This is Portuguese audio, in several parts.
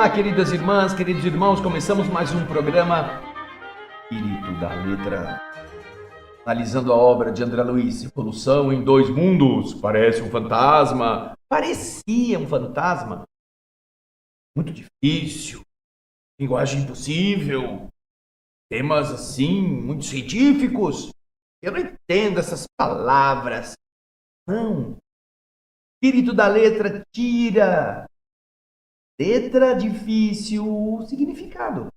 Olá, queridas irmãs, queridos irmãos, começamos mais um programa Espírito da Letra, analisando a obra de André Luiz, Evolução em Dois Mundos. Parece um fantasma, parecia um fantasma, muito difícil, linguagem impossível, temas assim, muito científicos. Eu não entendo essas palavras. Não, Espírito da Letra tira letra difícil, significado.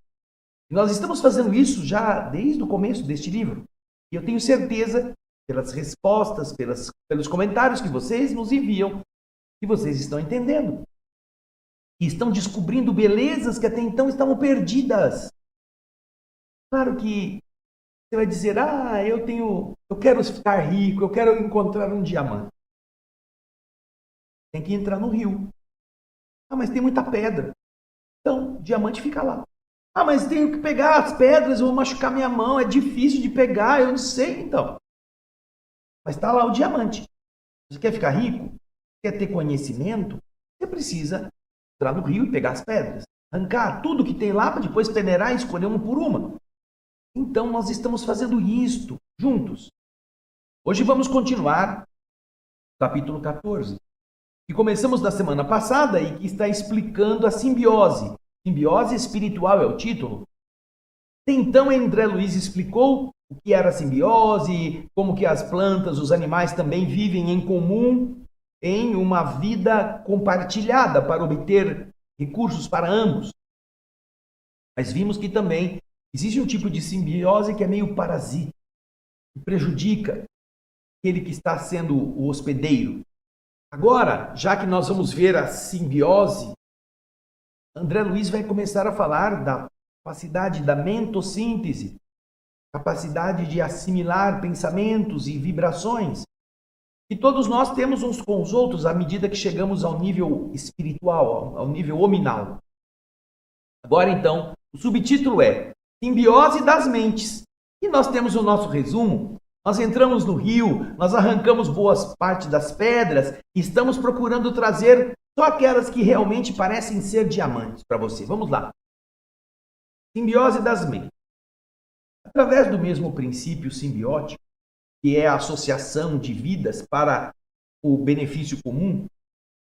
Nós estamos fazendo isso já desde o começo deste livro. E eu tenho certeza, pelas respostas, pelos comentários que vocês nos enviam, que vocês estão entendendo. E estão descobrindo belezas que até então estavam perdidas. Claro que você vai dizer, eu quero ficar rico, eu quero encontrar um diamante. Tem que entrar no rio. Mas tem muita pedra. Então, o diamante fica lá. Mas tenho que pegar as pedras, eu vou machucar minha mão, é difícil de pegar, eu não sei, então. Mas está lá o diamante. Você quer ficar rico? Quer ter conhecimento? Você precisa entrar no rio e pegar as pedras. Arrancar tudo que tem lá para depois peneirar e escolher uma por uma. Então, nós estamos fazendo isto juntos. Hoje vamos continuar capítulo 14. Que começamos na semana passada e que está explicando a simbiose. Simbiose espiritual é o título. Então, André Luiz explicou o que era a simbiose, como que as plantas, os animais também vivem em comum em uma vida compartilhada para obter recursos para ambos. Mas vimos que também existe um tipo de simbiose que é meio parasita, que prejudica aquele que está sendo o hospedeiro. Agora, já que nós vamos ver a simbiose, André Luiz vai começar a falar da capacidade da mentossíntese, capacidade de assimilar pensamentos e vibrações, que todos nós temos uns com os outros à medida que chegamos ao nível espiritual, ao nível hominal. Agora, então, o subtítulo é Simbiose das Mentes. E nós temos o nosso resumo. Nós entramos no rio, nós arrancamos boas partes das pedras e estamos procurando trazer só aquelas que realmente parecem ser diamantes para você. Vamos lá. Simbiose das mentes. Através do mesmo princípio simbiótico, que é a associação de vidas para o benefício comum,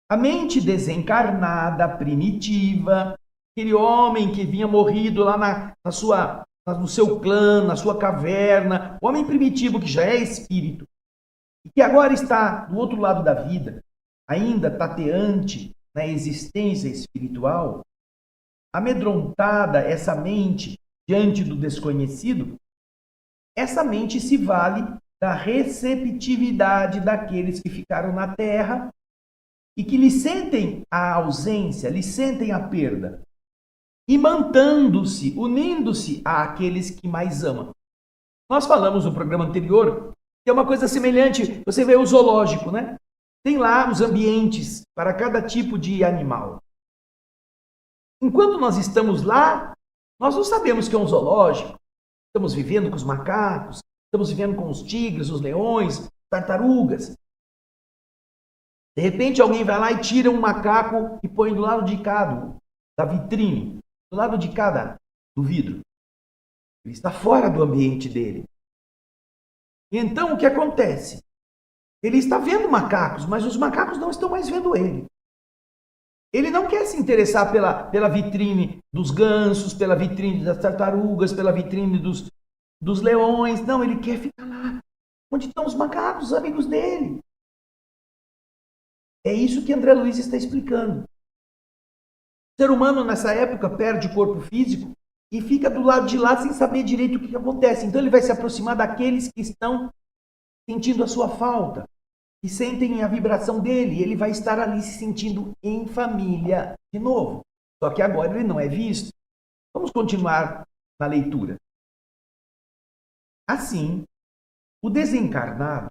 a mente desencarnada, primitiva, aquele homem que vinha morrido lá no seu clã, na sua caverna, o homem primitivo que já é espírito, e que agora está do outro lado da vida, ainda tateante na existência espiritual, amedrontada essa mente diante do desconhecido, essa mente se vale da receptividade daqueles que ficaram na Terra e que lhe sentem a ausência, lhe sentem a perda, imantando-se, unindo-se àqueles que mais amam. Nós falamos no programa anterior que é uma coisa semelhante, você vê o zoológico, né? Tem lá os ambientes para cada tipo de animal. Enquanto nós estamos lá, nós não sabemos que é um zoológico. Estamos vivendo com os macacos, estamos vivendo com os tigres, os leões, tartarugas. De repente alguém vai lá e tira um macaco e põe do lado de cá da vitrine, do lado de cá do vidro. Ele está fora do ambiente dele. E então o que acontece? Ele está vendo macacos, mas os macacos não estão mais vendo ele. Ele não quer se interessar pela vitrine dos gansos, pela vitrine das tartarugas, pela vitrine dos leões. Não, ele quer ficar lá, onde estão os macacos, os amigos dele. É isso que André Luiz está explicando. O ser humano, nessa época, perde o corpo físico e fica do lado de lá sem saber direito o que acontece. Então ele vai se aproximar daqueles que estão sentindo a sua falta, que sentem a vibração dele. Ele vai estar ali se sentindo em família de novo. Só que agora ele não é visto. Vamos continuar na leitura. Assim, o desencarnado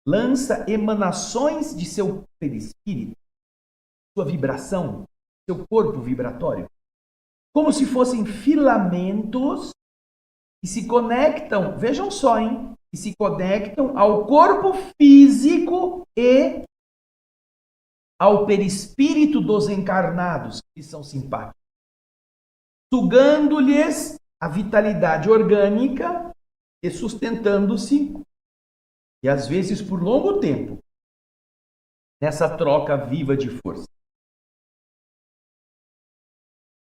lança emanações de seu perispírito, sua vibração, seu corpo vibratório, como se fossem filamentos que se conectam, vejam só, que se conectam ao corpo físico e ao perispírito dos encarnados, que são simpáticos, sugando-lhes a vitalidade orgânica e sustentando-se, e às vezes por longo tempo, nessa troca viva de força.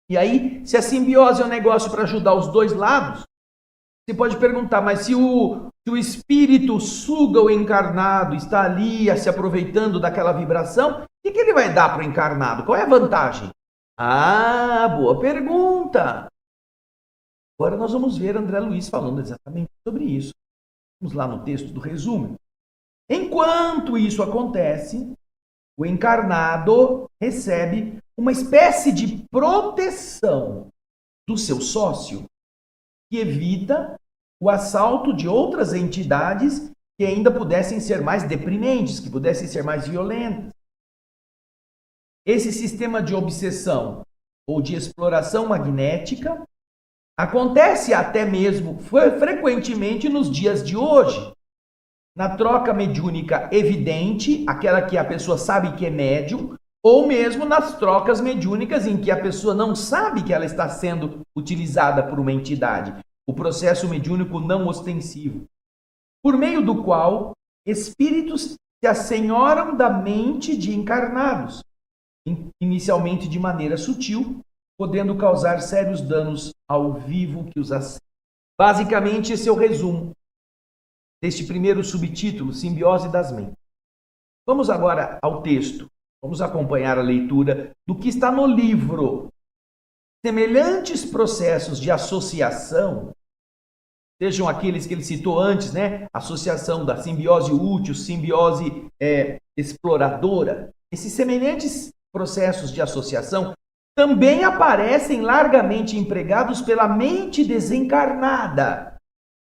E aí, se a simbiose é um negócio para ajudar os dois lados, você pode perguntar, mas se o espírito suga o encarnado, está ali se aproveitando daquela vibração, o que ele vai dar para o encarnado? Qual é a vantagem? Ah, boa pergunta! Agora nós vamos ver André Luiz falando exatamente sobre isso. Vamos lá no texto do resumo. Enquanto isso acontece, o encarnado recebe uma espécie de proteção do seu sócio, que evita o assalto de outras entidades que ainda pudessem ser mais deprimentes, que pudessem ser mais violentas. Esse sistema de obsessão ou de exploração magnética acontece até mesmo frequentemente nos dias de hoje. Na troca mediúnica evidente, aquela que a pessoa sabe que é médium, ou mesmo nas trocas mediúnicas em que a pessoa não sabe que ela está sendo utilizada por uma entidade. O processo mediúnico não ostensivo, por meio do qual espíritos se assenhoram da mente de encarnados, inicialmente de maneira sutil, podendo causar sérios danos ao vivo que os acessa. Basicamente, esse é o resumo deste primeiro subtítulo, Simbiose das Mentes. Vamos agora ao texto. Vamos acompanhar a leitura do que está no livro. Semelhantes processos de associação, sejam aqueles que ele citou antes, né? Associação da simbiose útil, simbiose exploradora. Esses semelhantes processos de associação também aparecem largamente empregados pela mente desencarnada,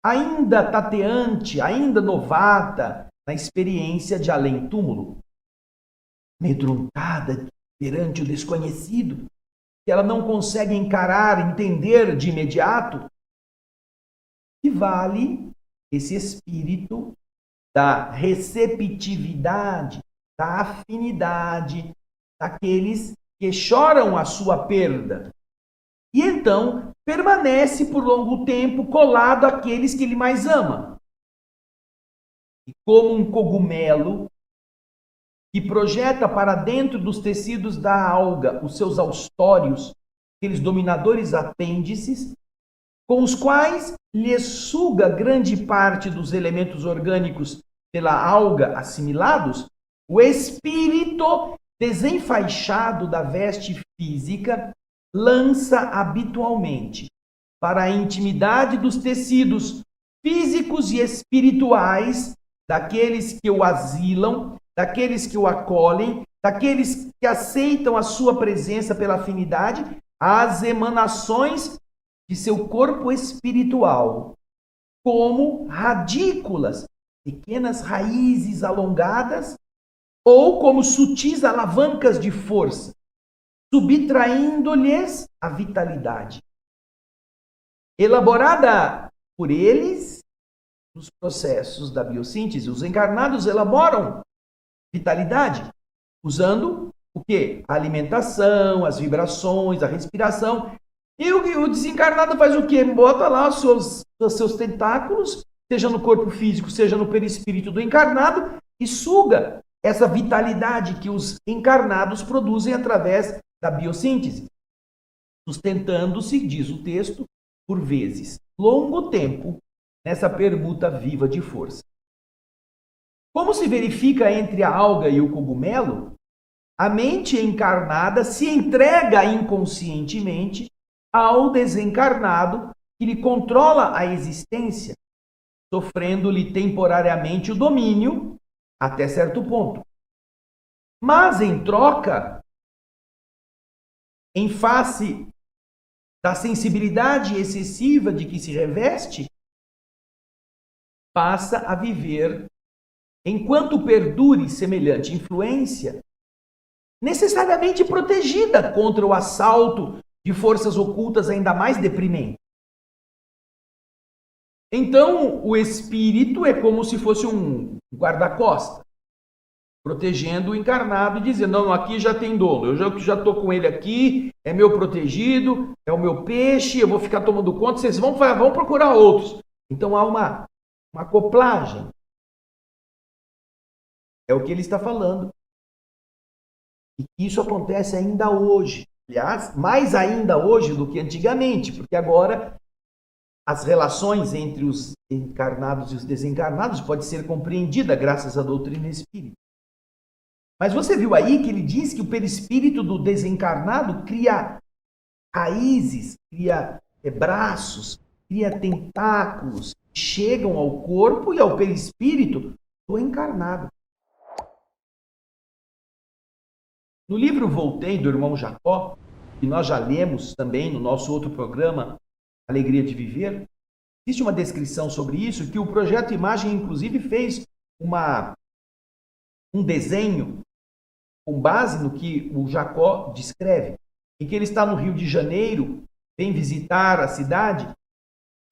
ainda tateante, ainda novata na experiência de além-túmulo, amedrontada perante o desconhecido, que ela não consegue encarar, entender de imediato, que vale esse espírito da receptividade, da afinidade, daqueles que choram a sua perda. E então permanece por longo tempo colado àqueles que ele mais ama. E como um cogumelo que projeta para dentro dos tecidos da alga os seus austórios, aqueles dominadores apêndices, com os quais lhe suga grande parte dos elementos orgânicos pela alga assimilados, o espírito desenfaixado da veste física lança habitualmente para a intimidade dos tecidos físicos e espirituais daqueles que o asilam, daqueles que o acolhem, daqueles que aceitam a sua presença pela afinidade, as emanações de seu corpo espiritual, como radículas, pequenas raízes alongadas, ou como sutis alavancas de força, subtraindo-lhes a vitalidade. Elaborada por eles nos processos da biossíntese, os encarnados elaboram vitalidade usando o quê? A alimentação, as vibrações, a respiração. E o desencarnado faz o quê? Bota lá os seus tentáculos, seja no corpo físico, seja no perispírito do encarnado, e suga essa vitalidade que os encarnados produzem através da biossíntese, sustentando-se, diz o texto, por vezes longo tempo nessa permuta viva de força. Como se verifica entre a alga e o cogumelo, a mente encarnada se entrega inconscientemente ao desencarnado que lhe controla a existência, sofrendo-lhe temporariamente o domínio até certo ponto. Mas, em troca, em face da sensibilidade excessiva de que se reveste, passa a viver, enquanto perdure semelhante influência, necessariamente protegida contra o assalto de forças ocultas ainda mais deprimentes. Então, o espírito é como se fosse um guarda-costas. protegendo o encarnado e dizendo, não, aqui já tem dono, eu já estou com ele aqui, é meu protegido, é o meu peixe, eu vou ficar tomando conta, vocês vão procurar outros. Então há uma acoplagem. É o que ele está falando. E isso acontece ainda hoje. Aliás, mais ainda hoje do que antigamente, porque agora as relações entre os encarnados e os desencarnados pode ser compreendida graças à doutrina espírita. Mas você viu aí que ele diz que o perispírito do desencarnado cria raízes, cria braços, cria tentáculos, que chegam ao corpo e ao perispírito do encarnado. No livro Voltei, do irmão Jacó, que nós já lemos também no nosso outro programa, Alegria de Viver, existe uma descrição sobre isso, que o Projeto Imagem, inclusive, fez um desenho com base no que o Jacó descreve, em que ele está no Rio de Janeiro, vem visitar a cidade,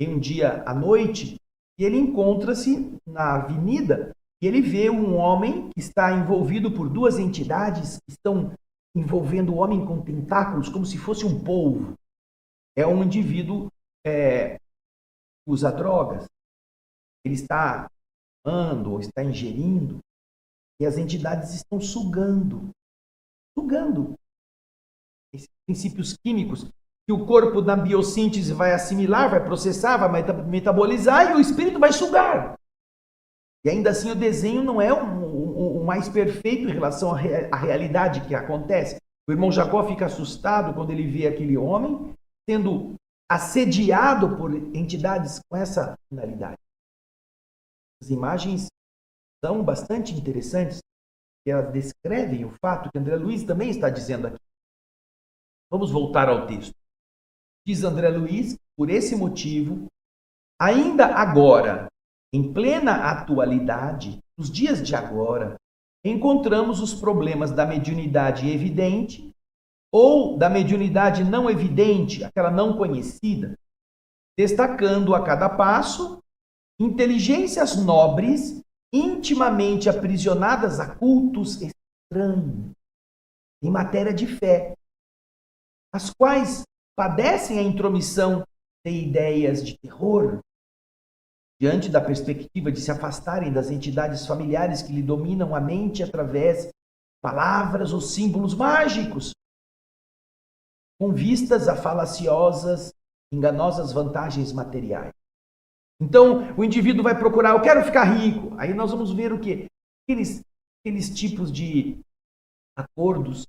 em um dia à noite, e ele encontra-se na avenida, e ele vê um homem que está envolvido por duas entidades que estão envolvendo o homem com tentáculos, como se fosse um polvo. É um indivíduo que usa drogas. Ele está fumando ou está ingerindo, e as entidades estão sugando esses princípios químicos que o corpo na biossíntese vai assimilar, vai processar, vai metabolizar, e o espírito vai sugar. E ainda assim o desenho não é o mais perfeito em relação à realidade que acontece. O irmão Jacó fica assustado quando ele vê aquele homem sendo assediado por entidades com essa finalidade. As imagens são bastante interessantes, que elas descrevem o fato que André Luiz também está dizendo aqui. Vamos voltar ao texto. Diz André Luiz, por esse motivo, ainda agora, em plena atualidade, nos dias de agora, encontramos os problemas da mediunidade evidente ou da mediunidade não evidente, aquela não conhecida, destacando a cada passo inteligências nobres intimamente aprisionadas a cultos estranhos em matéria de fé, as quais padecem a intromissão de ideias de terror, diante da perspectiva de se afastarem das entidades familiares que lhe dominam a mente através de palavras ou símbolos mágicos, com vistas a falaciosas, enganosas vantagens materiais. Então, o indivíduo vai procurar, eu quero ficar rico. Aí nós vamos ver o quê? Aqueles tipos de acordos.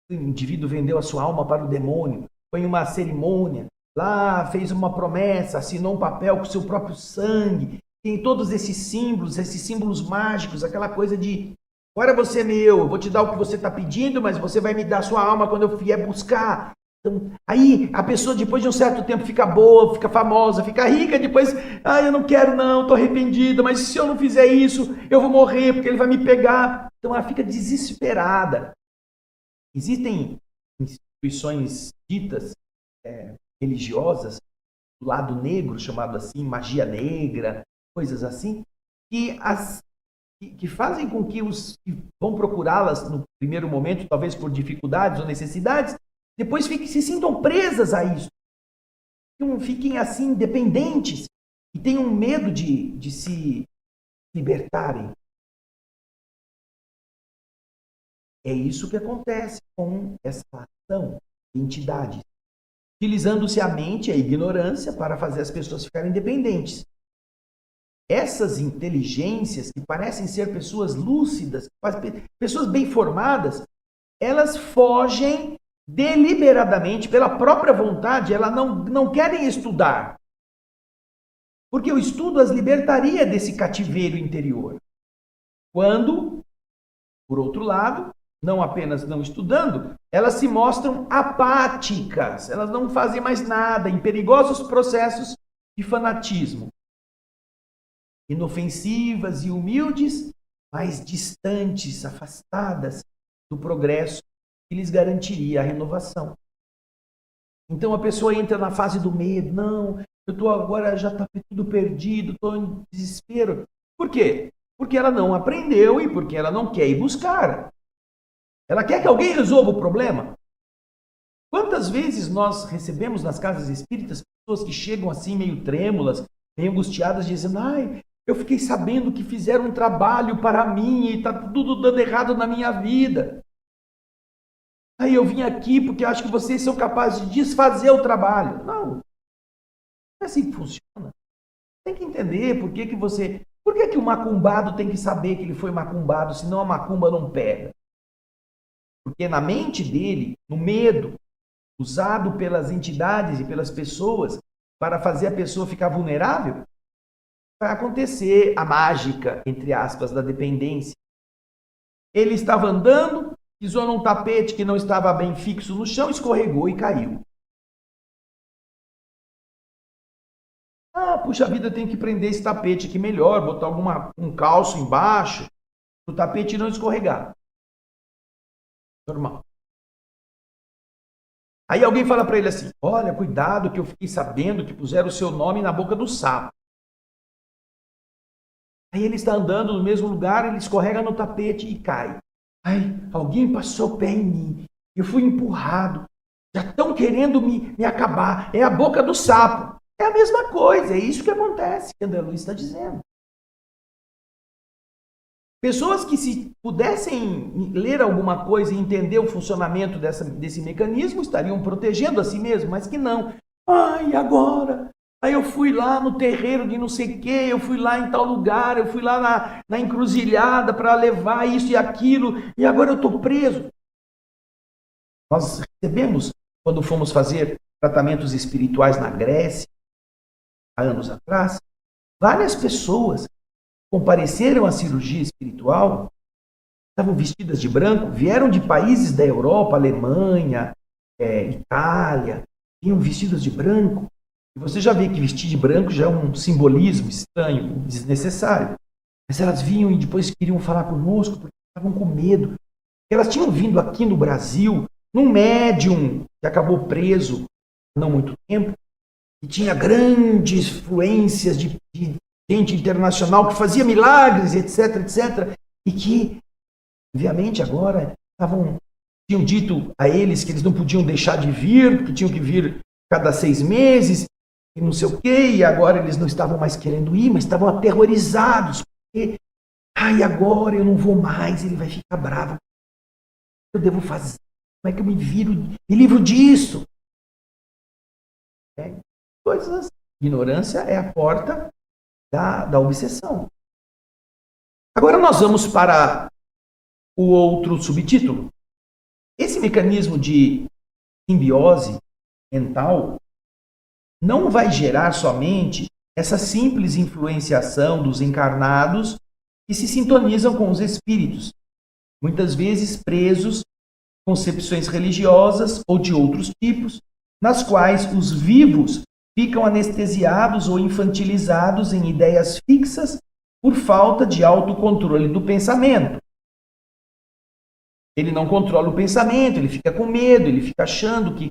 O indivíduo vendeu a sua alma para o demônio, foi em uma cerimônia, lá fez uma promessa, assinou um papel com o seu próprio sangue, tem todos esses símbolos mágicos, aquela coisa de, agora você é meu, eu vou te dar o que você está pedindo, mas você vai me dar a sua alma quando eu vier buscar. Então, aí a pessoa depois de um certo tempo fica boa, fica famosa, fica rica, depois, eu não quero não, estou arrependida, mas se eu não fizer isso, eu vou morrer porque ele vai me pegar. Então ela fica desesperada. Existem instituições ditas religiosas do lado negro, chamado assim, magia negra, coisas assim, que fazem com que os que vão procurá-las no primeiro momento, talvez por dificuldades ou necessidades, depois se sintam presas a isso. Fiquem assim, dependentes, e tenham medo de se libertarem. É isso que acontece com essa ação de entidades, utilizando-se a mente e a ignorância para fazer as pessoas ficarem dependentes. Essas inteligências, que parecem ser pessoas lúcidas, pessoas bem formadas, elas fogem deliberadamente, pela própria vontade, elas não querem estudar. Porque o estudo as libertaria desse cativeiro interior. Quando, por outro lado, não apenas não estudando, elas se mostram apáticas, elas não fazem mais nada, em perigosos processos de fanatismo. Inofensivas e humildes, mas distantes, afastadas do progresso que lhes garantiria a renovação. Então a pessoa entra na fase do medo, não, eu estou agora, já está tudo perdido, estou em desespero. Por quê? porque ela não aprendeu e porque ela não quer ir buscar. Ela quer que alguém resolva o problema. Quantas vezes nós recebemos nas casas espíritas pessoas que chegam assim meio trêmulas, meio angustiadas, dizendo: ai, eu fiquei sabendo que fizeram um trabalho para mim e está tudo dando errado na minha vida. Aí eu vim aqui porque acho que vocês são capazes de desfazer o trabalho. Não é assim que funciona. Tem que entender por que que o macumbado tem que saber que ele foi macumbado, senão a macumba não pega. Porque na mente dele, no medo, usado pelas entidades e pelas pessoas para fazer a pessoa ficar vulnerável, vai acontecer a mágica, entre aspas, da dependência. Ele estava andando, pisou num tapete que não estava bem fixo no chão, escorregou e caiu. Ah, puxa vida, eu tenho que prender esse tapete aqui melhor, botar um calço embaixo, para o tapete não escorregar. Normal. Aí alguém fala para ele assim: olha, cuidado que eu fiquei sabendo que puseram o seu nome na boca do sapo. Aí ele está andando no mesmo lugar, ele escorrega no tapete e cai. Ai, alguém passou o pé em mim, eu fui empurrado, já estão querendo me acabar, é a boca do sapo. É a mesma coisa, é isso que acontece, que André Luiz está dizendo. Pessoas que, se pudessem ler alguma coisa e entender o funcionamento desse mecanismo, estariam protegendo a si mesmo, mas que não. Ai, agora? Aí eu fui lá no terreiro de não sei o quê, eu fui lá em tal lugar, eu fui lá na encruzilhada para levar isso e aquilo, e agora eu estou preso. Nós recebemos, quando fomos fazer tratamentos espirituais na Grécia, há anos atrás, várias pessoas compareceram à cirurgia espiritual, estavam vestidas de branco, vieram de países da Europa, Alemanha, Itália, vinham vestidas de branco. E você já vê que vestir de branco já é um simbolismo estranho, desnecessário. Mas elas vinham e depois queriam falar conosco porque estavam com medo. Elas tinham vindo aqui no Brasil, num médium que acabou preso há não muito tempo, e tinha grandes fluências de gente internacional que fazia milagres, etc, etc, e que, obviamente, agora tinham dito a eles que eles não podiam deixar de vir, que tinham que vir cada 6 meses, e não sei o quê, e agora eles não estavam mais querendo ir, mas estavam aterrorizados, porque, ai, agora eu não vou mais, ele vai ficar bravo. O que eu devo fazer? Como é que eu me livro disso? Coisas. Ignorância é a porta da obsessão. Agora nós vamos para o outro subtítulo. Esse mecanismo de simbiose mental não vai gerar somente essa simples influenciação dos encarnados que se sintonizam com os espíritos, muitas vezes presos em concepções religiosas ou de outros tipos, nas quais os vivos ficam anestesiados ou infantilizados em ideias fixas por falta de autocontrole do pensamento. Ele não controla o pensamento, ele fica com medo, ele fica achando que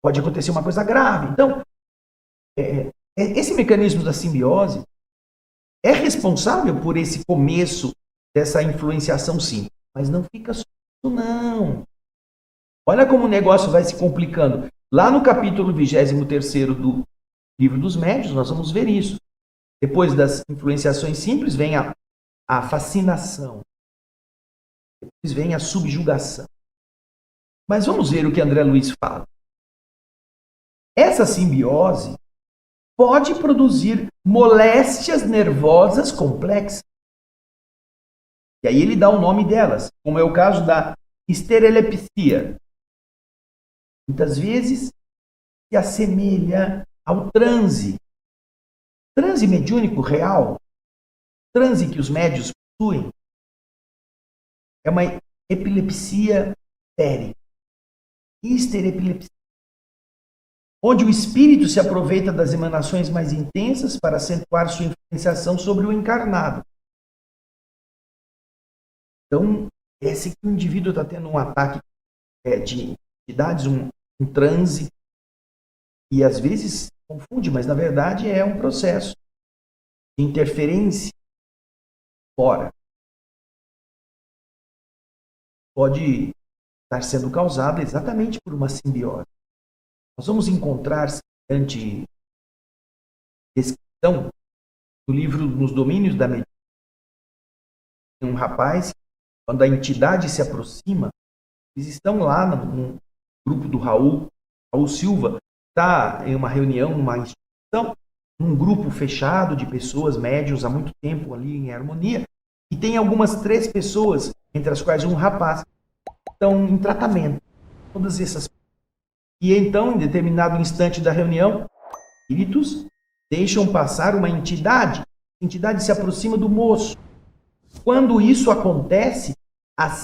pode acontecer uma coisa grave. Então, esse mecanismo da simbiose é responsável por esse começo dessa influenciação, sim. Mas não fica só isso, não. Olha como o negócio vai se complicando. Lá no capítulo 23º do Livro dos Médiuns, nós vamos ver isso. Depois das influenciações simples, vem a fascinação. Depois vem a subjugação. Mas vamos ver o que André Luiz fala. Essa simbiose pode produzir moléstias nervosas complexas. E aí ele dá o nome delas, como é o caso da esterelepsia. Muitas vezes se assemelha ao transe mediúnico real, transe que os médios possuem, é uma epilepsia histérica, histerepilepsia, onde o espírito se aproveita das emanações mais intensas para acentuar sua influenciação sobre o encarnado. Então, esse que o indivíduo está tendo um ataque de entidades, um transe, e às vezes confunde, mas na verdade é um processo de interferência fora, pode estar sendo causada exatamente por uma simbiose. Nós vamos encontrar semelhante descrição do livro Nos Domínios da Medicina. Um rapaz, quando a entidade se aproxima, eles estão lá no grupo do Raul Silva, está em uma reunião, numa instituição, um grupo fechado de pessoas, médiuns, há muito tempo ali em harmonia, e tem algumas 3 pessoas, entre as quais um rapaz, estão em tratamento. Todas essas. E então, em determinado instante da reunião, espíritos deixam passar uma entidade. A entidade se aproxima do moço. Quando isso acontece,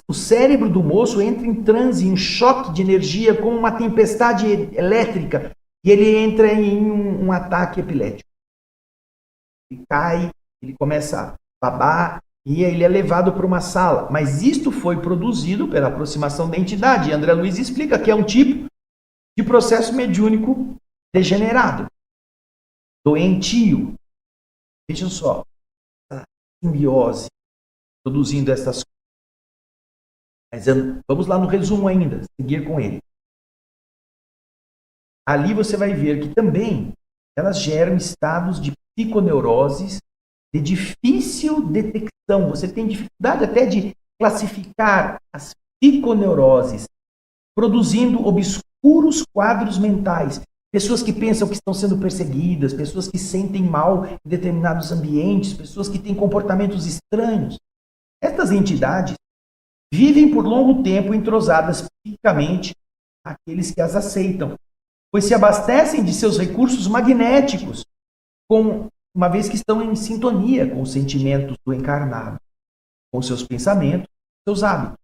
o cérebro do moço entra em transe, em choque de energia, como uma tempestade elétrica, e ele entra em um ataque epilético. Ele cai, ele começa a babar, e ele é levado para uma sala. Mas isto foi produzido pela aproximação da entidade. E André Luiz explica que é um tipo de processo mediúnico degenerado, doentio. Vejam só, a simbiose produzindo essas coisas. Mas vamos lá no resumo ainda, seguir com ele. Ali você vai ver que também elas geram estados de psiconeuroses de difícil detecção. Você tem dificuldade até de classificar as psiconeuroses, produzindo obscuros quadros mentais. Pessoas que pensam que estão sendo perseguidas, pessoas que sentem mal em determinados ambientes, pessoas que têm comportamentos estranhos. Estas entidades vivem por longo tempo entrosadas psicamente àqueles que as aceitam, pois se abastecem de seus recursos magnéticos, uma vez que estão em sintonia com os sentimentos do encarnado, com seus pensamentos, seus hábitos.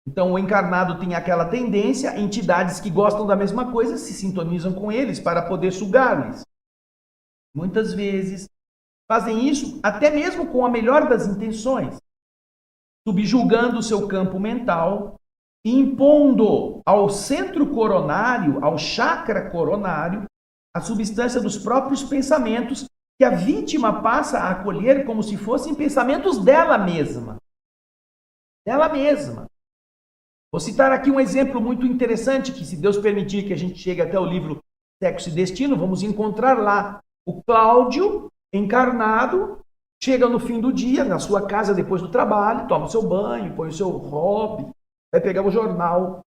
Então, o encarnado tem aquela tendência, entidades que gostam da mesma coisa se sintonizam com eles para poder sugá-los. Muitas vezes fazem isso até mesmo com a melhor das intenções, subjugando o seu campo mental e impondo ao centro coronário, ao chakra coronário, a substância dos próprios pensamentos que a vítima passa a acolher como se fossem pensamentos dela mesma. Dela mesma. Vou citar aqui um exemplo muito interessante que, se Deus permitir que a gente chegue até o livro Sexo e Destino, vamos encontrar lá o Cláudio, encarnado, chega no fim do dia, na sua casa depois do trabalho, toma o seu banho, põe o seu hobby, vai pegar o jornal.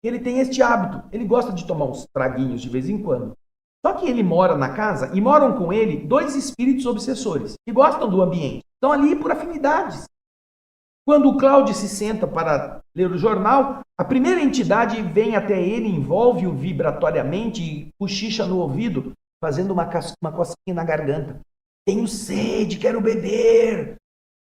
Ele tem este hábito, ele gosta de tomar uns traguinhos de vez em quando. Só que ele mora na casa e moram com ele 2 espíritos obsessores, que gostam do ambiente. Estão ali por afinidades. Quando o Cláudio se senta para ler o jornal, a primeira entidade vem até ele, envolve-o vibratoriamente e cochicha no ouvido, fazendo uma cosquinha na garganta. Tenho sede, quero beber.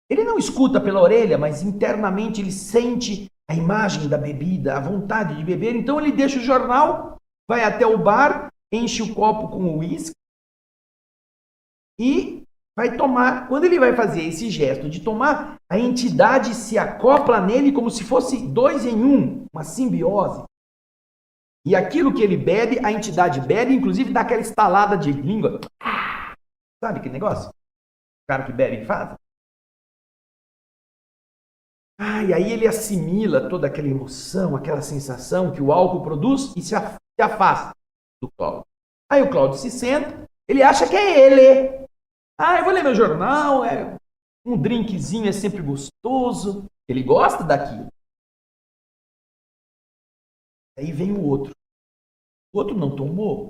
Ele não escuta pela orelha, mas internamente ele sente a imagem da bebida, a vontade de beber. Então ele deixa o jornal, vai até o bar, enche o copo com uísque e vai tomar. Quando ele vai fazer esse gesto de tomar, a entidade se acopla nele como se fosse 2 em 1, uma simbiose. E aquilo que ele bebe, a entidade bebe, inclusive dá aquela estalada de língua. Sabe que negócio? O cara que bebe faz. E aí ele assimila toda aquela emoção, aquela sensação que o álcool produz e se afasta do Cláudio. Aí o Cláudio se senta, ele acha que é ele. Eu vou ler meu jornal, um drinkzinho é sempre gostoso. Ele gosta daquilo. Aí vem o outro. O outro não tomou.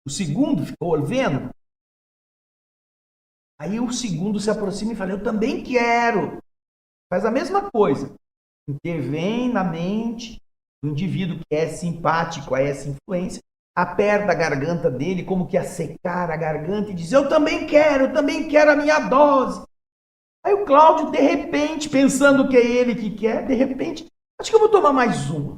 O segundo ficou vendo. Aí o segundo se aproxima e fala, eu também quero. Faz a mesma coisa. Intervém na mente do indivíduo que é simpático a essa influência, aperta a garganta dele como que a secar a garganta e diz, eu também quero a minha dose. Aí o Cláudio, de repente, pensando que é ele que quer, de repente, acho que eu vou tomar mais uma.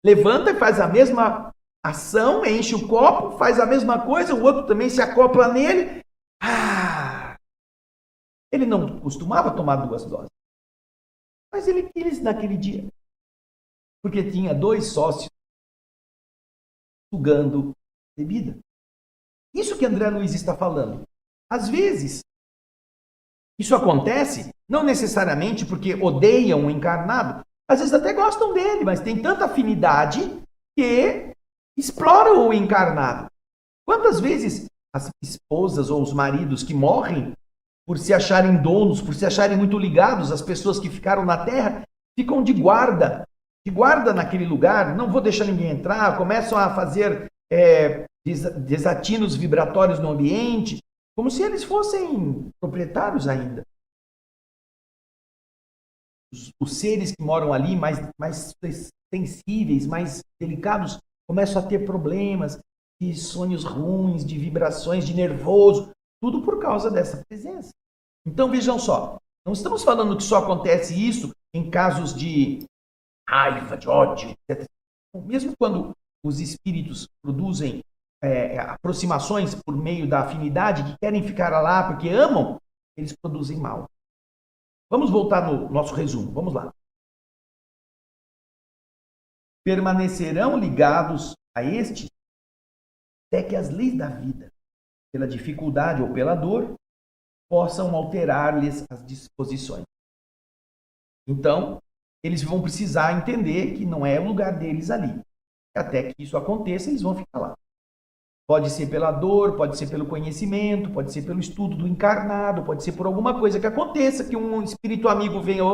Levanta e faz a mesma ação, enche o copo, faz a mesma coisa, o outro também se acopla nele. Ele não costumava tomar 2 doses. Mas ele quis naquele dia. Porque tinha 2 sócios sugando bebida. Isso que André Luiz está falando. Às vezes, Isso acontece não necessariamente porque odeiam o encarnado, às vezes até gostam dele, mas tem tanta afinidade que exploram o encarnado. Quantas vezes as esposas ou os maridos que morrem por se acharem donos, por se acharem muito ligados às pessoas que ficaram na terra, ficam de guarda naquele lugar, não vou deixar ninguém entrar, começam a fazer desatinos vibratórios no ambiente, como se eles fossem proprietários ainda. Os seres que moram ali, mais sensíveis, mais delicados, começam a ter problemas de sonhos ruins, de vibrações, de nervoso, tudo por causa dessa presença. Então vejam só, não estamos falando que só acontece isso em casos de raiva, de ódio, etc. Mesmo quando os espíritos produzem aproximações por meio da afinidade, que querem ficar lá porque amam, eles produzem mal. Vamos voltar no nosso resumo, vamos lá. Permanecerão ligados a este até que as leis da vida, pela dificuldade ou pela dor, possam alterar-lhes as disposições. Então, eles vão precisar entender que não é o lugar deles ali. Até que isso aconteça, eles vão ficar lá. Pode ser pela dor, pode ser pelo conhecimento, pode ser pelo estudo do encarnado, pode ser por alguma coisa que aconteça, que um espírito amigo venha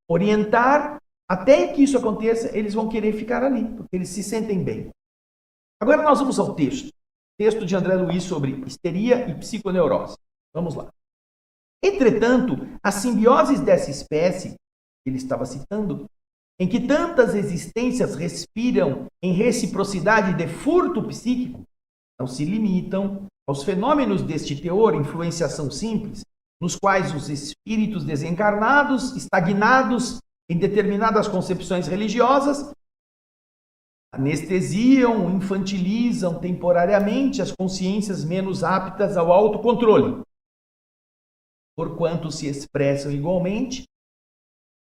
orientar. Até que isso aconteça, eles vão querer ficar ali, porque eles se sentem bem. Agora nós vamos ao texto. Texto de André Luiz sobre histeria e psiconeurose. Vamos lá. Entretanto, a simbiose dessa espécie, que ele estava citando, em que tantas existências respiram em reciprocidade de furto psíquico, não se limitam aos fenômenos deste teor, influenciação simples, nos quais os espíritos desencarnados, estagnados em determinadas concepções religiosas, anestesiam, infantilizam temporariamente as consciências menos aptas ao autocontrole. Porquanto se expressam igualmente,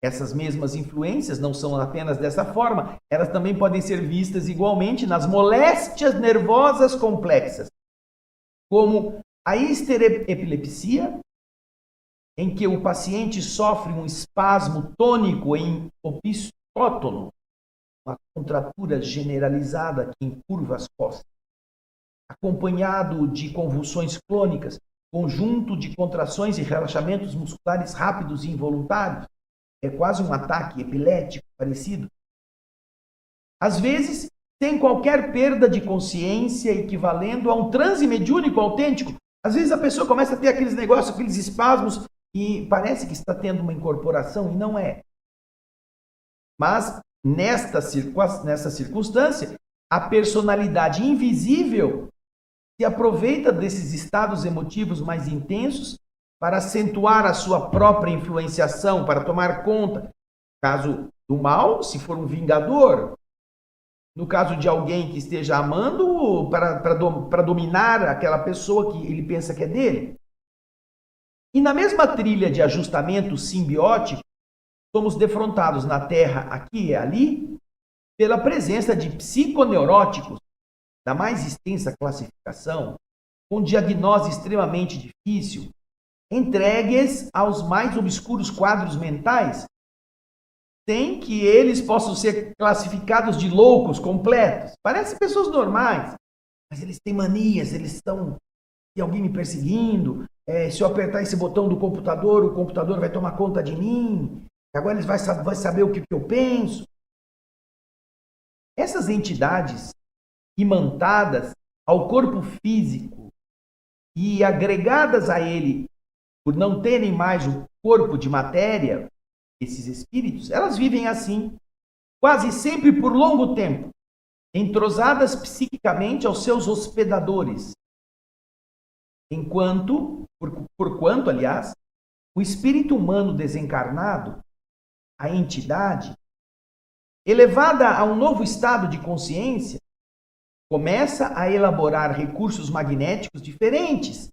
essas mesmas influências não são apenas dessa forma, elas também podem ser vistas igualmente nas moléstias nervosas complexas, como a histerepilepsia, em que o paciente sofre um espasmo tônico em opistótono, uma contratura generalizada que encurva as costas, acompanhado de convulsões clônicas, conjunto de contrações e relaxamentos musculares rápidos e involuntários, é quase um ataque epilético parecido. Às vezes, sem qualquer perda de consciência, equivalendo a um transe mediúnico autêntico. Às vezes a pessoa começa a ter aqueles negócios, aqueles espasmos, e parece que está tendo uma incorporação, e não é. Mas, nessa circunstância, a personalidade invisível se aproveita desses estados emotivos mais intensos para acentuar a sua própria influenciação, para tomar conta. No caso do mal, se for um vingador. No caso de alguém que esteja amando, para dominar aquela pessoa que ele pensa que é dele. E na mesma trilha de ajustamento simbiótico, somos defrontados na Terra, aqui e ali, pela presença de psiconeuróticos da mais extensa classificação, com diagnose extremamente difícil, entregues aos mais obscuros quadros mentais, sem que eles possam ser classificados de loucos completos. Parecem pessoas normais, mas eles têm manias, eles estão... Tem alguém me perseguindo, se eu apertar esse botão do computador, o computador vai tomar conta de mim, agora eles vão saber o que eu penso. Essas entidades imantadas ao corpo físico e agregadas a ele por não terem mais o corpo de matéria, esses espíritos, elas vivem assim, quase sempre por longo tempo, entrosadas psiquicamente aos seus hospedadores. Porquanto, aliás, o espírito humano desencarnado, a entidade, elevada a um novo estado de consciência, começa a elaborar recursos magnéticos diferentes,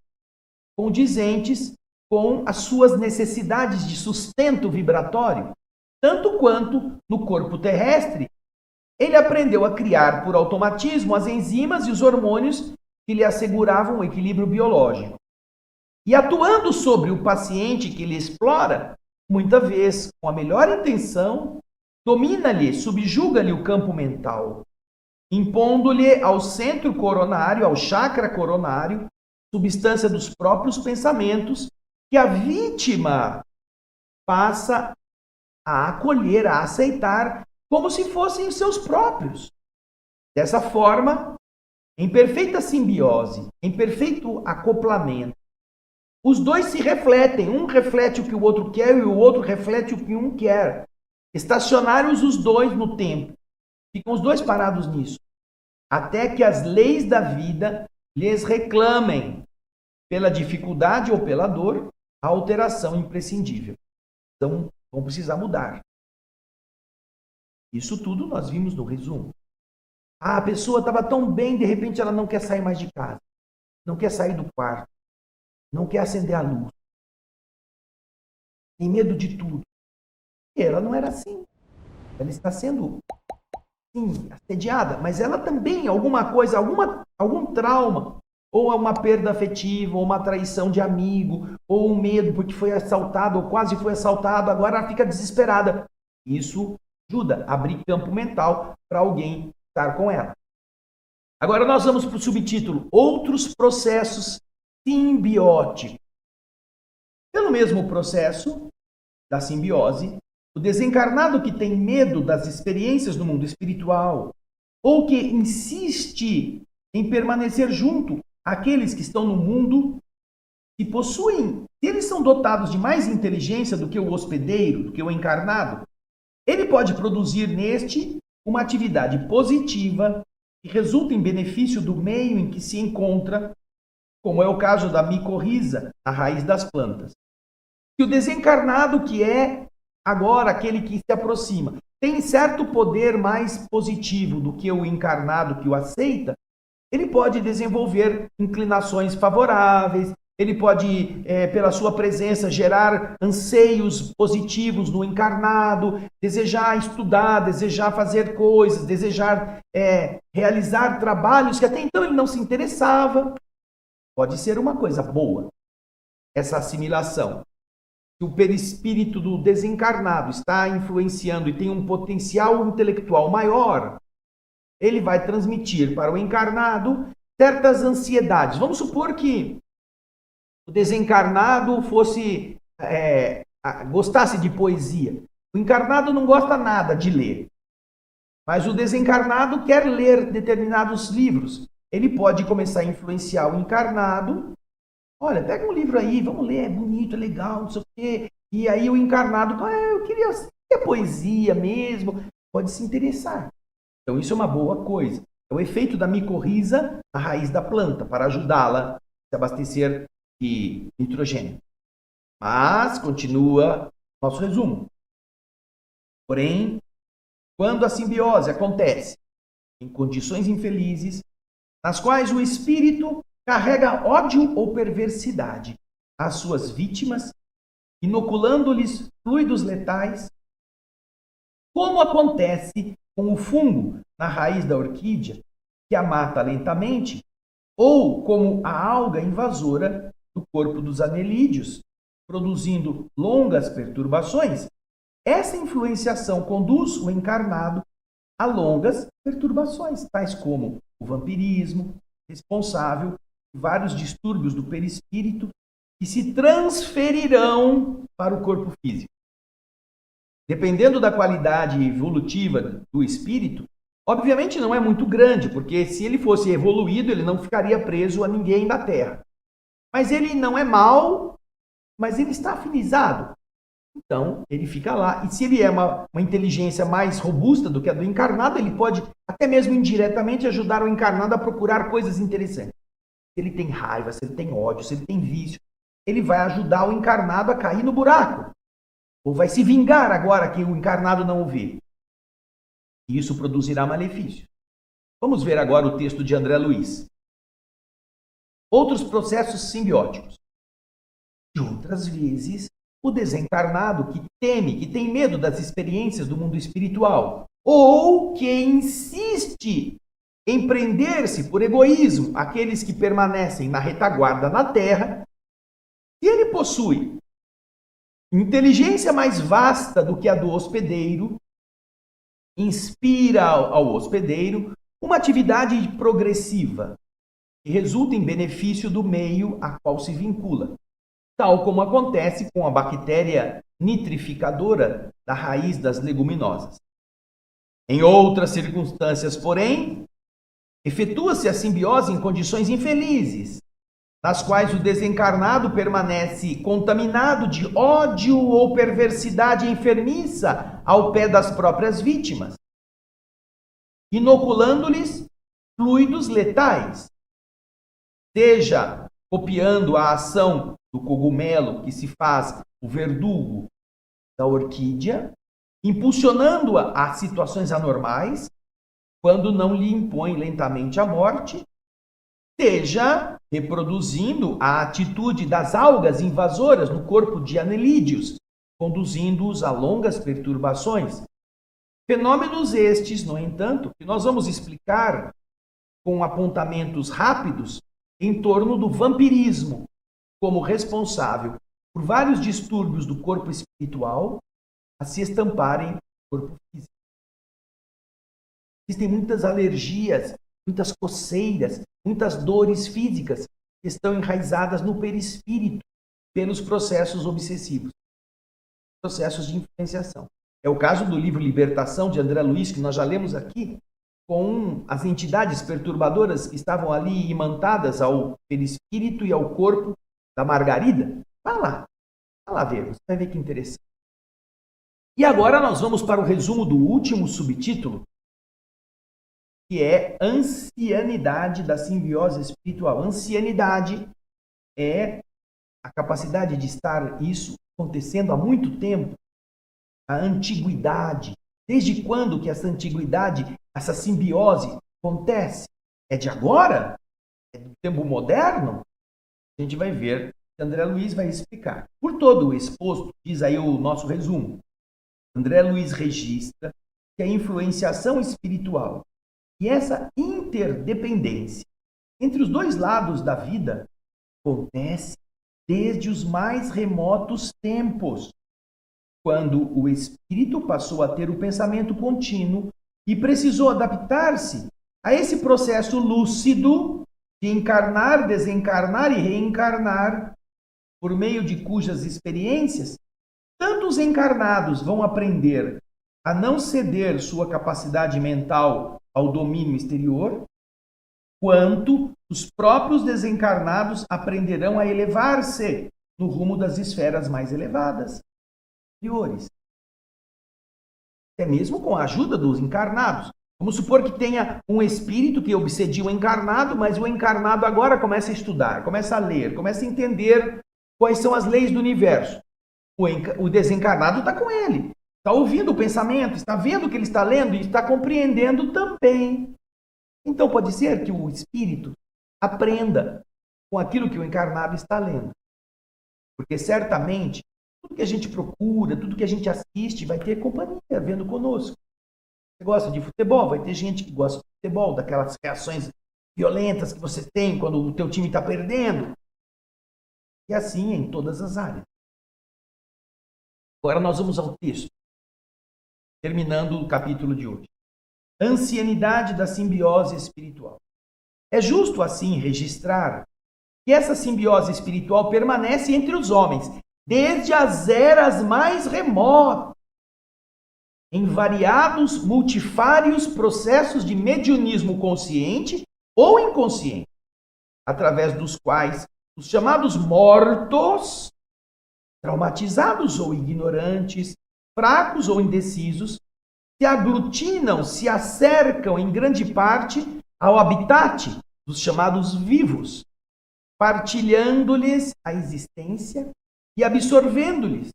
condizentes com as suas necessidades de sustento vibratório, tanto quanto no corpo terrestre, ele aprendeu a criar por automatismo as enzimas e os hormônios que lhe asseguravam o equilíbrio biológico. E atuando sobre o paciente que ele explora, muitas vezes, com a melhor intenção, domina-lhe, subjuga-lhe o campo mental, impondo-lhe ao centro coronário, ao chakra coronário, substância dos próprios pensamentos, que a vítima passa a acolher, a aceitar, como se fossem os seus próprios. Dessa forma, em perfeita simbiose, em perfeito acoplamento, os dois se refletem, um reflete o que o outro quer e o outro reflete o que um quer. Estacionários os dois no tempo. Ficam os dois parados nisso. Até que as leis da vida lhes reclamem, pela dificuldade ou pela dor, a alteração imprescindível. Então, vão precisar mudar. Isso tudo nós vimos no resumo. A pessoa estava tão bem, de repente ela não quer sair mais de casa. Não quer sair do quarto. Não quer acender a luz. Tem medo de tudo. E ela não era assim. Ela está sendo, sim, assediada, mas ela também, alguma coisa, algum trauma, ou uma perda afetiva, ou uma traição de amigo, ou um medo porque foi assaltado, ou quase foi assaltado, agora ela fica desesperada. Isso ajuda a abrir campo mental para alguém estar com ela. Agora nós vamos para o subtítulo, outros processos simbióticos. Pelo mesmo processo da simbiose, o desencarnado que tem medo das experiências do mundo espiritual, ou que insiste em permanecer junto àqueles que estão no mundo, que possuem, se eles são dotados de mais inteligência do que o hospedeiro, do que o encarnado, ele pode produzir neste uma atividade positiva que resulta em benefício do meio em que se encontra, como é o caso da micorriza, a raiz das plantas. E o desencarnado, que é agora aquele que se aproxima, tem certo poder mais positivo do que o encarnado que o aceita, ele pode desenvolver inclinações favoráveis, ele pode, pela sua presença, gerar anseios positivos no encarnado, desejar estudar, desejar fazer coisas, desejar realizar trabalhos que até então ele não se interessava. Pode ser uma coisa boa, essa assimilação. Se o perispírito do desencarnado está influenciando e tem um potencial intelectual maior, ele vai transmitir para o encarnado certas ansiedades. Vamos supor que o desencarnado gostasse de poesia. O encarnado não gosta nada de ler, mas o desencarnado quer ler determinados livros. Ele pode começar a influenciar o encarnado. Olha, pega um livro aí, vamos ler, é bonito, é legal, não sei o quê. E aí o encarnado, eu queria poesia mesmo, pode se interessar. Então isso é uma boa coisa. É o efeito da micorriza, a raiz da planta, para ajudá-la a se abastecer de nitrogênio. Mas continua nosso resumo. Porém, quando a simbiose acontece em condições infelizes, nas quais o espírito carrega ódio ou perversidade às suas vítimas, inoculando-lhes fluidos letais, como acontece com o fungo na raiz da orquídea, que a mata lentamente, ou como a alga invasora do corpo dos anelídeos, produzindo longas perturbações, essa influenciação conduz o encarnado a longas perturbações, tais como o vampirismo, responsável por vários distúrbios do perispírito que se transferirão para o corpo físico. Dependendo da qualidade evolutiva do espírito, obviamente não é muito grande, porque se ele fosse evoluído, ele não ficaria preso a ninguém da Terra. Mas ele não é mau, mas ele está afinizado. Então, ele fica lá. E se ele é uma inteligência mais robusta do que a do encarnado, ele pode, até mesmo indiretamente, ajudar o encarnado a procurar coisas interessantes. Se ele tem raiva, se ele tem ódio, se ele tem vício, ele vai ajudar o encarnado a cair no buraco. Ou vai se vingar agora que o encarnado não o vê. E isso produzirá malefício. Vamos ver agora o texto de André Luiz. Outros processos simbióticos. E outras vezes, o desencarnado que teme, que tem medo das experiências do mundo espiritual, ou que insiste em prender-se por egoísmo aqueles que permanecem na retaguarda na Terra, possui inteligência mais vasta do que a do hospedeiro, inspira ao hospedeiro uma atividade progressiva que resulta em benefício do meio a qual se vincula, tal como acontece com a bactéria nitrificadora da raiz das leguminosas. Em outras circunstâncias, porém, efetua-se a simbiose em condições infelizes, nas quais o desencarnado permanece contaminado de ódio ou perversidade enfermiça ao pé das próprias vítimas, inoculando-lhes fluidos letais, seja copiando a ação do cogumelo que se faz o verdugo da orquídea, impulsionando-a a situações anormais, quando não lhe impõe lentamente a morte, seja reproduzindo a atitude das algas invasoras no corpo de anelídeos, conduzindo-os a longas perturbações. Fenômenos estes, no entanto, que nós vamos explicar com apontamentos rápidos em torno do vampirismo, como responsável por vários distúrbios do corpo espiritual a se estamparem no corpo físico. Existem muitas alergias, muitas coceiras, muitas dores físicas que estão enraizadas no perispírito pelos processos obsessivos, processos de influenciação. É o caso do livro Libertação, de André Luiz, que nós já lemos aqui, com as entidades perturbadoras que estavam ali imantadas ao perispírito e ao corpo da Margarida. Vai lá ver, você vai ver que interessante. E agora nós vamos para o resumo do último subtítulo, que é ancianidade da simbiose espiritual. Ancianidade é a capacidade de estar isso acontecendo há muito tempo, a antiguidade. Desde quando que essa antiguidade, essa simbiose acontece? É de agora? É do tempo moderno? A gente vai ver, André Luiz vai explicar. Por todo o exposto, diz aí o nosso resumo, André Luiz registra que a influenciação espiritual e essa interdependência entre os dois lados da vida acontece desde os mais remotos tempos, quando o espírito passou a ter o pensamento contínuo e precisou adaptar-se a esse processo lúcido de encarnar, desencarnar e reencarnar, por meio de cujas experiências tanto os encarnados vão aprender a não ceder sua capacidade mental ao domínio exterior, quanto os próprios desencarnados aprenderão a elevar-se no rumo das esferas mais elevadas, superiores. Até mesmo com a ajuda dos encarnados. Vamos supor que tenha um espírito que obsedia o encarnado, mas o encarnado agora começa a estudar, começa a ler, começa a entender quais são as leis do universo. O desencarnado está com ele, está ouvindo o pensamento, está vendo o que ele está lendo e está compreendendo também. Então pode ser que o espírito aprenda com aquilo que o encarnado está lendo. Porque certamente, tudo que a gente procura, tudo que a gente assiste, vai ter companhia vendo conosco. Você gosta de futebol? Vai ter gente que gosta de futebol, daquelas reações violentas que você tem quando o teu time está perdendo. E assim em todas as áreas. Agora nós vamos ao texto, terminando o capítulo de hoje. Ancianidade da simbiose espiritual. É justo, assim, registrar que essa simbiose espiritual permanece entre os homens, desde as eras mais remotas, em variados, multifários processos de mediunismo consciente ou inconsciente, através dos quais os chamados mortos, traumatizados ou ignorantes, fracos ou indecisos, se aglutinam, se acercam em grande parte ao habitat dos chamados vivos, partilhando-lhes a existência e absorvendo-lhes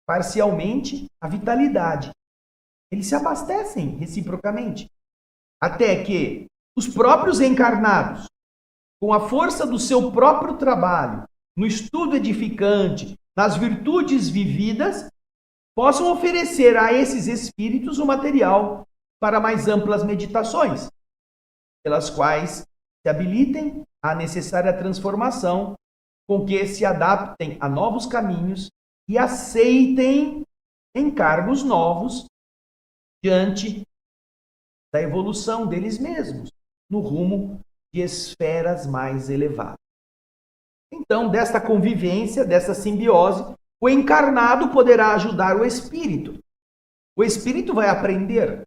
parcialmente a vitalidade. Eles se abastecem reciprocamente, até que os próprios encarnados, com a força do seu próprio trabalho, no estudo edificante, nas virtudes vividas, possam oferecer a esses espíritos o material para mais amplas meditações, pelas quais se habilitem à necessária transformação com que se adaptem a novos caminhos e aceitem encargos novos diante da evolução deles mesmos, no rumo de esferas mais elevadas. Então, desta convivência, dessa simbiose, o encarnado poderá ajudar o espírito. O espírito vai aprender.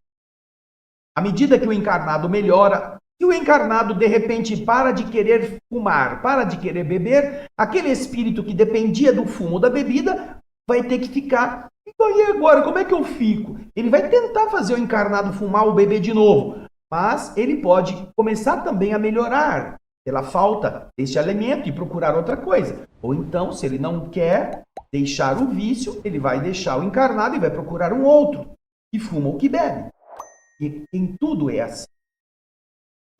À medida que o encarnado melhora, se o encarnado de repente para de querer fumar, para de querer beber, aquele espírito que dependia do fumo ou da bebida vai ter que ficar. E agora, como é que eu fico? Ele vai tentar fazer o encarnado fumar ou beber de novo, mas ele pode começar também a melhorar pela falta deste alimento e procurar outra coisa. Ou então, se ele não quer deixar o vício, ele vai deixar o encarnado e vai procurar um outro que fuma ou que bebe. E em tudo é assim.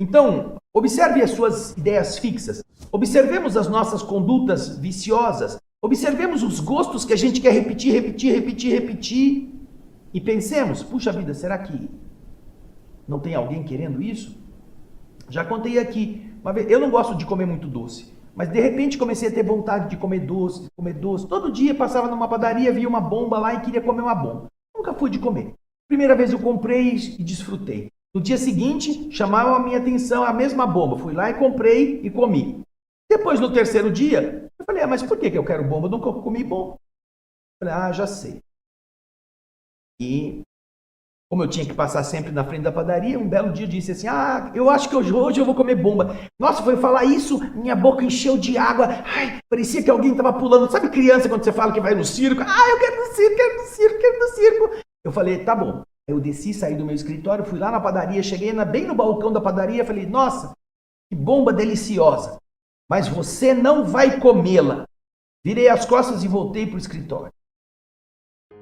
Então, observe as suas ideias fixas. Observemos as nossas condutas viciosas. Observemos os gostos que a gente quer repetir. E pensemos, puxa vida, será que não tem alguém querendo isso? Já contei aqui, uma vez, eu não gosto de comer muito doce, mas de repente comecei a ter vontade de comer doce. Todo dia passava numa padaria, via uma bomba lá e queria comer uma bomba. Nunca fui de comer. Primeira vez eu comprei e desfrutei. No dia seguinte, chamava a minha atenção a mesma bomba. Fui lá e comprei e comi. Depois, no terceiro dia, eu falei, mas por que eu quero bomba? Eu nunca comi bomba. Eu falei, já sei. E, como eu tinha que passar sempre na frente da padaria, um belo dia eu disse assim, eu acho que hoje eu vou comer bomba. Nossa, foi falar isso, minha boca encheu de água. Ai, parecia que alguém estava pulando. Sabe criança quando você fala que vai no circo? Eu quero no circo, quero no circo. Eu falei, tá bom. Eu desci, saí do meu escritório, fui lá na padaria, cheguei bem no balcão da padaria, falei, nossa, que bomba deliciosa. Mas você não vai comê-la. Virei as costas e voltei para o escritório.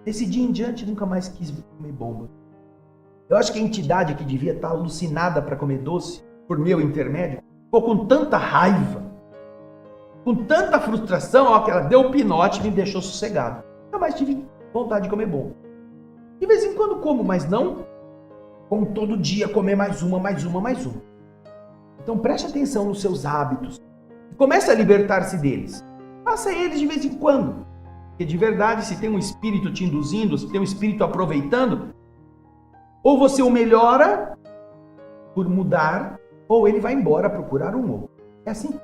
Desse dia em diante, nunca mais quis comer bomba. Eu acho que a entidade que devia estar alucinada para comer doce, por meu intermédio, ficou com tanta raiva, com tanta frustração, que ela deu o pinote e me deixou sossegado. Nunca mais tive vontade de comer bomba. De vez em quando como, mas não como todo dia comer mais uma. Então preste atenção nos seus hábitos. Comece a libertar-se deles. Faça eles de vez em quando. Porque de verdade, se tem um espírito te induzindo, se tem um espírito aproveitando, ou você o melhora por mudar, ou ele vai embora procurar um outro. É assim.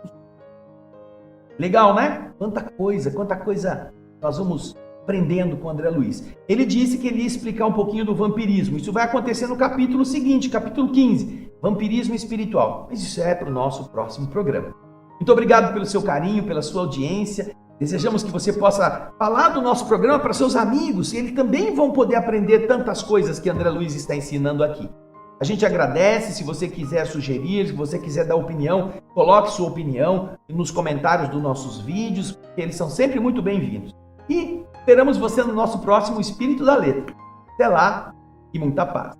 Legal, né? Quanta coisa nós vamos aprendendo com o André Luiz. Ele disse que ele ia explicar um pouquinho do vampirismo. Isso vai acontecer no capítulo seguinte, capítulo 15, vampirismo espiritual. Mas isso é para o nosso próximo programa. Muito obrigado pelo seu carinho, pela sua audiência. Desejamos que você possa falar do nosso programa para seus amigos e eles também vão poder aprender tantas coisas que André Luiz está ensinando aqui. A gente agradece. Se você quiser sugerir, se você quiser dar opinião, coloque sua opinião nos comentários dos nossos vídeos, porque eles são sempre muito bem-vindos. E esperamos você no nosso próximo Espírito da Letra. Até lá e muita paz.